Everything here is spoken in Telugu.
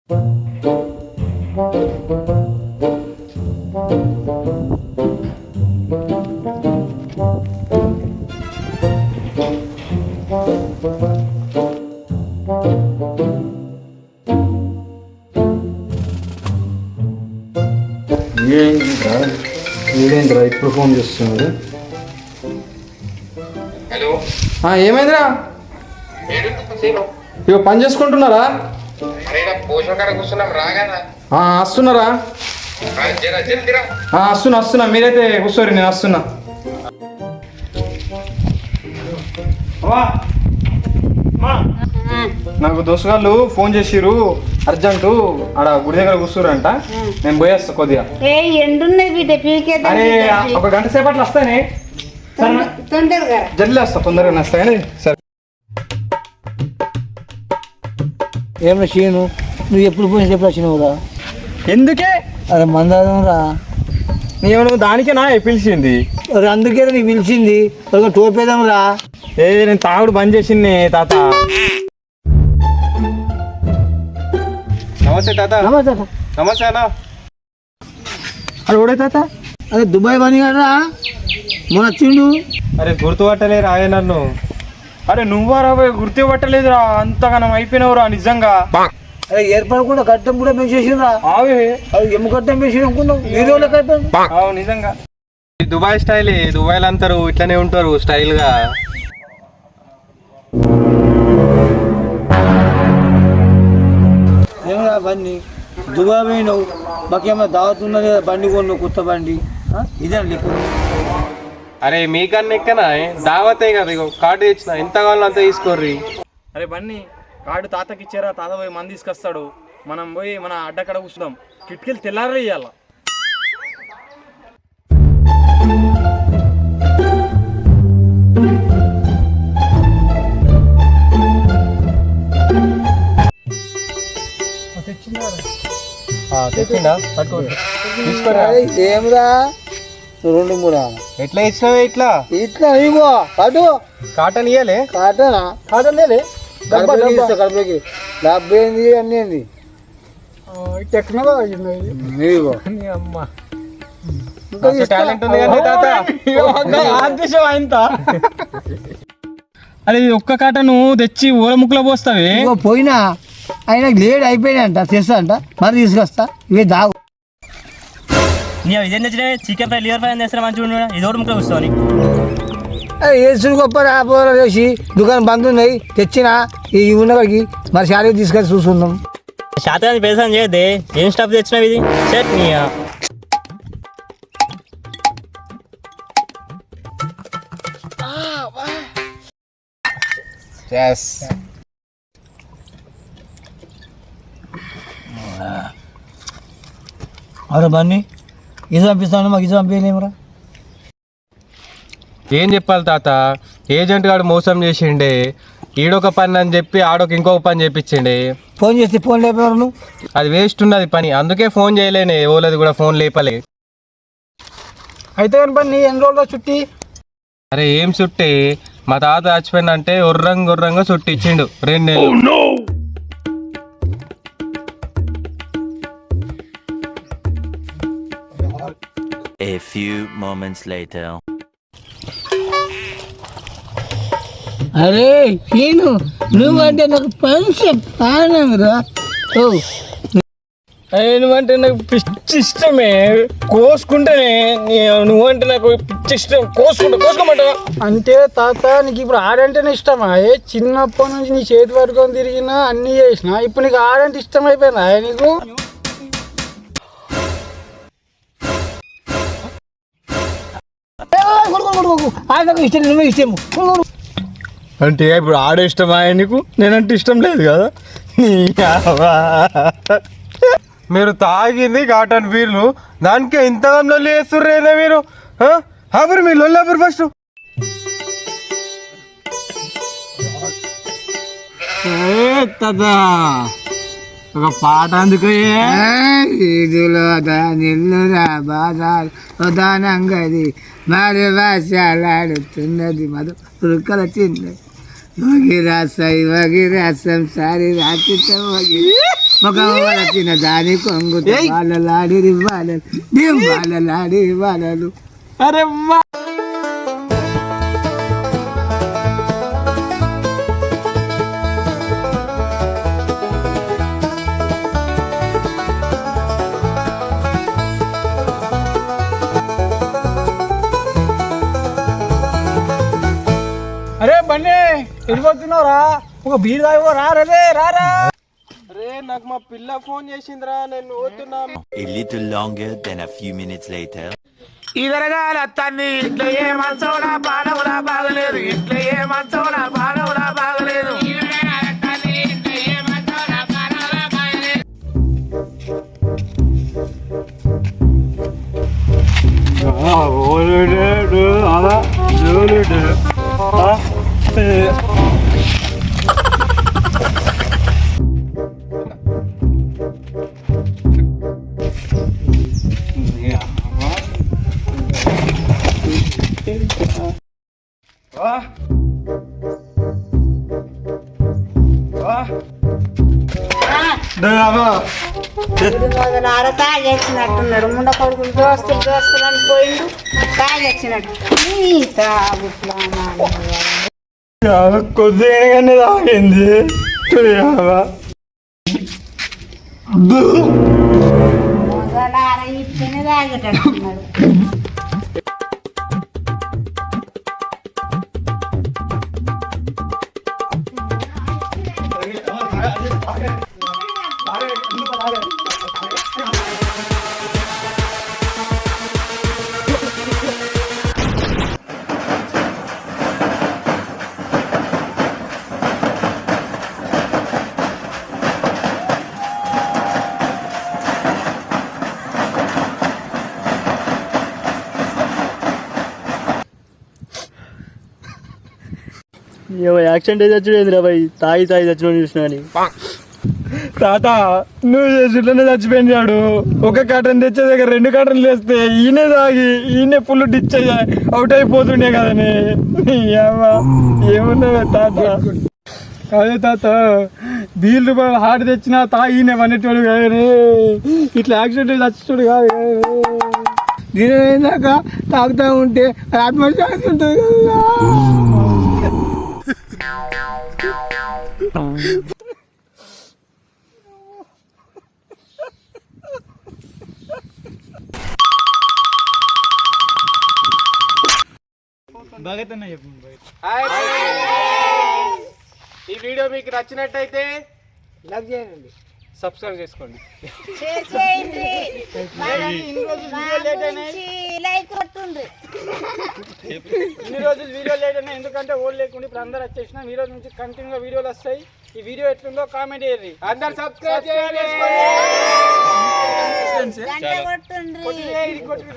ఏంట్రా ఇప్పుడు ఫోన్ చేస్తున్నాడు? హలో, ఏమైందిరా? ఇక పని చేసుకుంటున్నారా? కూర్చున్నాం రాగానా? వస్తున్నారా? వస్తున్నా మీరైతే కూర్చోరు, నేను వస్తున్నా. నాకు దోస్తుగాళ్ళు ఫోన్ చేసిర్రు, అర్జెంటు ఆడ గుడి దగ్గర కూర్చోరంట. నేను పోయేస్తా కొద్దిగా. అరే ఒక గంట సేపట్లో వస్తానే, జల్దీ వస్తా, తొందరగా వస్తా. కానీ సరే. ఏమన్నా చేయను, నువ్వు ఎప్పుడు పోయిన ఎప్పుడు వచ్చినావురా? ఎందుకే? అరే మందారం రా. నేను దానికే నా పిలిచింది. అందుకే నీకు పిలిచింది. ఒక టోపేదాం రా. నేను తాగుడు బంద్ చేసింది తాత. నమస్తే తాత. నమస్తే. నమస్తే అన్న. అరే ఓడే తాత, అరే దుబాయ్ పని కదరా, మొన్న వచ్చిండు. అరే గుర్తుపట్టలేరా ఆయన నన్ను? అరే నువ్వారా గుర్తుపట్టలేదురా, అంతగానం అయిపోయినవురా నిజంగా. అరే ఏర్పడకుండా గడ్డం కూడా పెంచేసిరా. అది ఎమ్ము గడ్డం పెంచి అనుకున్నావు, వీడియోలో కట్టాం. నిజంగా దుబాయ్ స్టైల్, దుబాయ్లో అంటారు ఇట్లనే ఉంటారు స్టైల్ గా. ఏమరా బండి దుబాయ్ పోయినావు, మాకేమన్నా దావత్ ఉన్నది కదా, బండి కొన్నావు కొత్త బండి, ఇదే లెక్క. అరే మీకన్నా ఎక్కనా దావతే కదా, ఇగో కార్డు తెచ్చిన, ఎంత కావాలో అంత తీసుకోర్రి. అరే బన్నీ కార్డు తాతకి ఇచ్చారా, తాత పోయి మంది తీసుకొస్తాడు, మనం పోయి మన అడ్డకడ కూర్చుందాం. కిటికీలు తెల్లారే ఇయ్యాల. తెచ్చిండా? తీసుకోరా. ఏమిరా 2 3 ఎట్లా ఇచ్చినావే? ఇట్లా ఇట్లా ఇగో అటు కాటన్ ఇయ్యాలే. కాటనా? కాటన్ లేలే, కడపకి డబ్బు ఏంది అన్నీ ఏంది టాలెంట్ ఉంది కానీ తాత. అరే ఒక్క కాటను తెచ్చి ఊర ముక్కులో పోస్తావే. పోయినా ఆయన లేట్ అయిపోయినాయంట, తెస్తా అంట, మరి తీసుకొస్తా. ఇవే దాగు ఇదేం తెచ్చినా చికెన్ ఫ్రై, లివర్ ఫ్రై అని తెస్తే మంచిగా ఇదోటి ముక్కలు వస్తావు. ఏసుడు గొప్ప రాబోలు చేసి దుకాణం బంద్ ఉన్నాయి, తెచ్చినా ఈ ఉన్నవాడికి మరి శారీ తీసుకొని చూసుకుందాం. శాతాన్ని పేసాన్ని చేయద్దే, ఏం స్టాఫ్ తెచ్చినావు ఇది చట్నీ? అరే బన్నీ ఇది పంపిస్తాను, మాకు ఇది పంపించలేమురా. ఏం చెప్పాలి తాత, ఏజెంట్ గారు మోసం చేసిండే. ఈడొక పని అని చెప్పి ఆడొక ఇంకొక పని చేపించిండే. ఫోన్ చేస్తే ఫోన్ లేపేవారు నువ్వు? అది వేస్ట్ ఉన్నది పని, అందుకే ఫోన్ చేయలేనే. ఓలది కూడా ఫోన్ లేపలే. అయితే కానీ బన్నీ ఎన్ని రోజుల్లో చుట్టి? అరే ఏం చుట్టి, మా తాత చచ్చిపోయిందంటే ఉర్రంగా చుట్టి ఇచ్చిండు 2 నెలలు. A few moments later. అరే నేను నువ్వంటే నాకు పంచం ప్రాణం రా. నువ్వంటే నాకు పిచ్చి ఇష్టమే, కోసుకుంటేనే. నువ్వంటే నాకు పిచ్చి ఇష్టం, కోసుకోమంటావా? అంటే తాత నీకు ఇప్పుడు ఆడంటేనే ఇష్టమా? చిన్నప్పటి నుంచి నీ చేతి వరకు తిరిగినా అన్నీ చేసినా, ఇప్పుడు నీకు ఆడంటే ఇష్టం అయిపోయిందా నీకు? ఆడకు ఇష్టం, నువ్వే ఇష్టము అంటే ఇప్పుడు ఆడ ఇష్టమా నీకు? నేనంటే ఇష్టం లేదు కదా. మీరు తాగింది కాటన్ బీర్లు, దానికే ఇంతగా లొల్లి వేస్తుర్రేనా మీరు? ఆపురు మీ లొల్లి, ఆపురు ఫస్ట్. ఒక పాట అందుకు ప్రధానంగది మరి భాషలాడుతున్నది మధు పురుకల చిన్నది వగిరాసం సారి రాచిత వగిరి మగవాళ్ళ దాని కొంగు వాళ్ళలాడి వాళ్ళలు వాళ్ళలాడి వాళ్ళలు. అరే అమ్మా అరే బండి వెళ్ళిపోతున్నావురా, ఒక బీర్ తాగిపో రా రే రారా. అరే నాకు మా పిల్ల ఫోన్ చేసిందిరా, నేను పోతున్నా. A little longer than a few minutes later. ఇదరగాల తన్ని ఇట్లా ఏ మంచోడా బాడవులా బాగలేదు, ఇట్లా ఏ మంచోడా బాడవులా బాగలేదు. తాగేసినట్టున్నాడు, ముండ కొడుకులు దోస్తులు అని పోయిండు, తాగేసినట్టు. కొద్దిగానే తాగింది. ఇట్లనే తాగేటట్టున్నాడు. యాక్సిడెంట్ అయితే చచ్చిపోయిందిరా బాయ్, తాగి చచ్చిపోయి చూసిన అని. తాత నువ్వు చేసిట్లనే చచ్చిపోయినాడు. ఒక కటన్ తెచ్చే దగ్గర 2 కటన్లు వేస్తే ఈయనే తాగి ఈయనే ఫుల్ డిచ్ అవుట్ అయిపోతుండే కదనే. ఏమున్నావే తాత. అదే తాత ₹1 రూపాయలు హార్ట్ తెచ్చినా తాగినే వనేటోడు కానీ ఇట్లా యాక్సిడెంట్ చచ్చేటోడు కాదు. దీనిదాకా తాగుతూ ఉంటే ఆత్మశాంతి ఉంటుంది కదా. ఈ వీడియో మీకు నచ్చినట్టయితే లైక్ చేయండి, సబ్స్క్రైబ్ చేసుకోండి. ఇన్ని రోజులు వీడియో లేట్ అయినా ఎందుకంటే ఓల్డ్ లేకుండా ఇప్పుడు అందరు వచ్చేసినా ఈ రోజు నుంచి కంటిన్యూగా వీడియోలు వస్తాయి. ఈ వీడియో ఎట్లుందో కామెంట్ చేయండి. అందరు సబ్స్క్రైబ్ చేయండి. గంట కొట్టుండ్రి. కొట్టింది